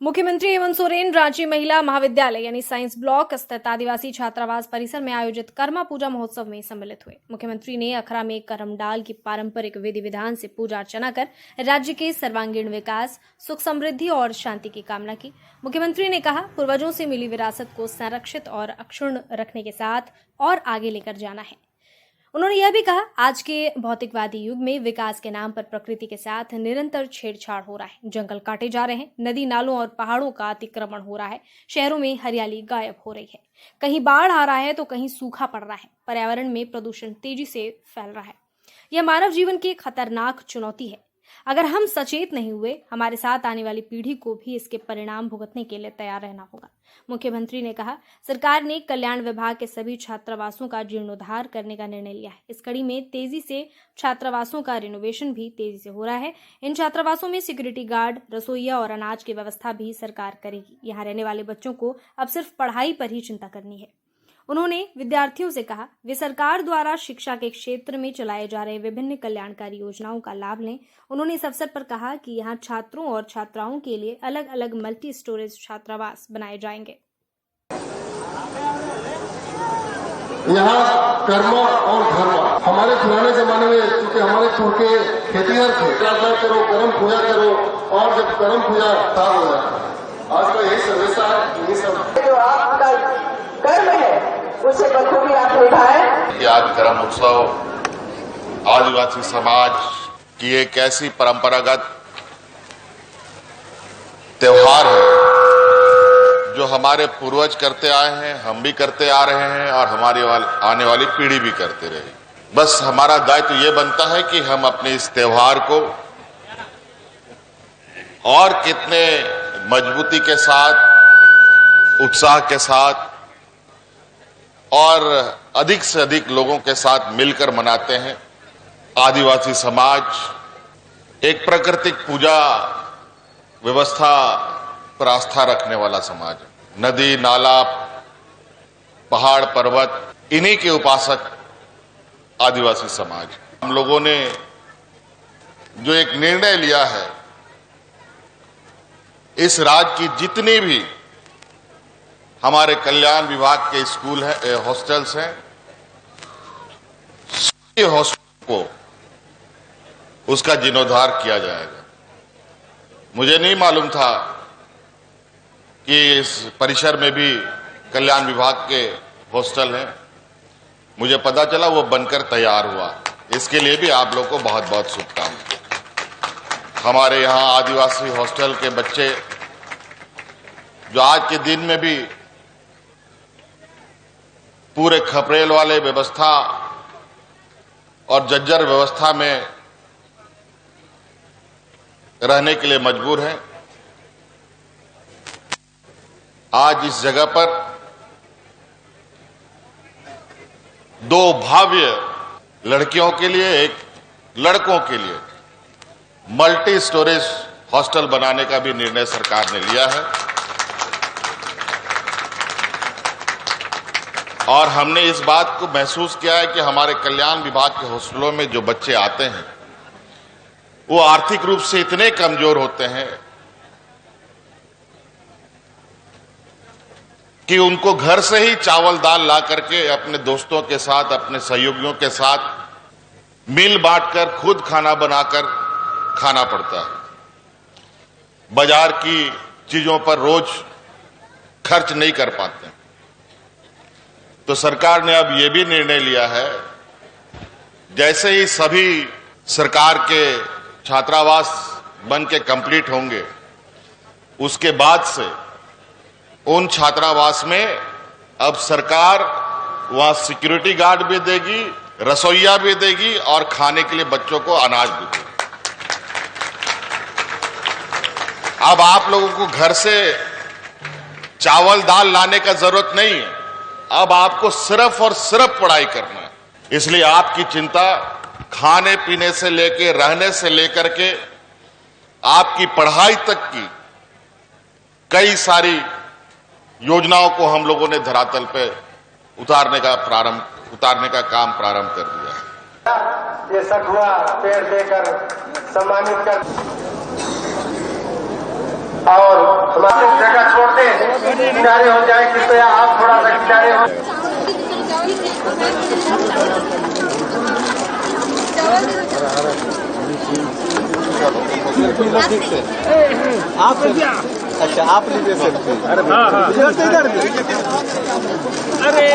मुख्यमंत्री हेमंत सोरेन रांची महिला महाविद्यालय यानी साइंस ब्लॉक स्थित आदिवासी छात्रावास परिसर में आयोजित कर्मा पूजा महोत्सव में सम्मिलित हुए। मुख्यमंत्री ने अखरा में करम डाल की पारंपरिक विधि विधान से पूजा अर्चना कर राज्य के सर्वांगीण विकास, सुख समृद्धि और शांति की कामना की। मुख्यमंत्री ने कहा, पूर्वजों से मिली विरासत को संरक्षित और अक्षुण्ण रखने के साथ और आगे लेकर जाना है। उन्होंने यह भी कहा, आज के भौतिकवादी युग में विकास के नाम पर प्रकृति के साथ निरंतर छेड़छाड़ हो रहा है। जंगल काटे जा रहे हैं, नदी नालों और पहाड़ों का अतिक्रमण हो रहा है, शहरों में हरियाली गायब हो रही है, कहीं बाढ़ आ रहा है तो कहीं सूखा पड़ रहा है, पर्यावरण में प्रदूषण तेजी से फैल रहा है। यह मानव जीवन की खतरनाक चुनौती है। अगर हम सचेत नहीं हुए, हमारे साथ आने वाली पीढ़ी को भी इसके परिणाम भुगतने के लिए तैयार रहना होगा। मुख्यमंत्री ने कहा, सरकार ने कल्याण विभाग के सभी छात्रावासों का जीर्णोद्धार करने का निर्णय लिया है। इस कड़ी में तेजी से छात्रावासों का रिनोवेशन भी तेजी से हो रहा है। इन छात्रावासों में सिक्योरिटी गार्ड, रसोइया और अनाज की व्यवस्था भी सरकार करेगी। यहाँ रहने वाले बच्चों को अब सिर्फ पढ़ाई पर ही चिंता करनी है। उन्होंने विद्यार्थियों से कहा, वे सरकार द्वारा शिक्षा के क्षेत्र में चलाए जा रहे विभिन्न कल्याणकारी योजनाओं का लाभ लें। उन्होंने इस अवसर पर कहा कि यहाँ छात्रों और छात्राओं के लिए अलग अलग मल्टी स्टोरेज छात्रावास बनाए जाएंगे। यहाँ कर्म और धर्म हमारे पुराने जमाने में, क्योंकि हमारे पुरखे खेतीहर थे, प्रार्थना करो, कर्म पूजा करो, और जब कर्म पूजा साफ हो जाता। आज का यही संदेशा है, जो आपका कर्म है उसे बखूबी आप निभाएं। आज कर्म उत्सव आदिवासी समाज की एक ऐसी परंपरागत त्योहार है जो हमारे पूर्वज करते आए हैं, हम भी करते आ रहे हैं और हमारी आने वाली पीढ़ी भी करते रहे। बस हमारा दायित्व ये बनता है कि हम अपने इस त्योहार को और कितने मजबूती के साथ, उत्साह के साथ और अधिक से अधिक लोगों के साथ मिलकर मनाते हैं। आदिवासी समाज एक प्राकृतिक पूजा व्यवस्था पर आस्था रखने वाला समाज है। नदी, नाला, पहाड़, पर्वत, इन्हीं के उपासक आदिवासी समाज। हम लोगों ने जो एक निर्णय लिया है, इस राज्य की जितनी भी हमारे कल्याण विभाग के स्कूल हैं, हॉस्टल्स हैं, सभी हॉस्टल को उसका जीर्णोद्धार किया जाएगा। मुझे नहीं मालूम था कि इस परिसर में भी कल्याण विभाग के हॉस्टल हैं। मुझे पता चला वो बनकर तैयार हुआ। इसके लिए भी आप लोग को बहुत बहुत शुभकामनाएं। हमारे यहाँ आदिवासी हॉस्टल के बच्चे जो आज के दिन में भी पूरे खपरेल वाले व्यवस्था और जर्जर व्यवस्था में रहने के लिए मजबूर हैं, आज इस जगह पर दो भव्य लड़कियों के लिए, एक लड़कों के लिए मल्टी स्टोरेज हॉस्टल बनाने का भी निर्णय सरकार ने लिया है। और हमने इस बात को महसूस किया है कि हमारे कल्याण विभाग के हॉस्टलों में जो बच्चे आते हैं वो आर्थिक रूप से इतने कमजोर होते हैं कि उनको घर से ही चावल दाल ला करके अपने दोस्तों के साथ, अपने सहयोगियों के साथ मिल बांटकर खुद खाना बनाकर खाना पड़ता है। बाजार की चीजों पर रोज खर्च नहीं कर पाते। तो सरकार ने अब यह भी निर्णय लिया है, जैसे ही सभी सरकार के छात्रावास बन के कंप्लीट होंगे, उसके बाद से उन छात्रावास में अब सरकार वहां सिक्योरिटी गार्ड भी देगी, रसोइया भी देगी और खाने के लिए बच्चों को अनाज भी देगी। अब आप लोगों को घर से चावल दाल लाने का जरूरत नहीं है। अब आपको सिर्फ और सिर्फ पढ़ाई करना है। इसलिए आपकी चिंता खाने पीने से लेके, रहने से लेकर के आपकी पढ़ाई तक की कई सारी योजनाओं को हम लोगों ने धरातल पे उतारने का काम प्रारंभ कर दिया है। ये सखुआ पेड़ देकर सम्मानित कर और थोड़ा जगह छोड़ दे, किनारे हो जाए, कृपया आप थोड़ा सा किनारे हो। आप अच्छा आप लीजिए सेल्फी। अरे अरे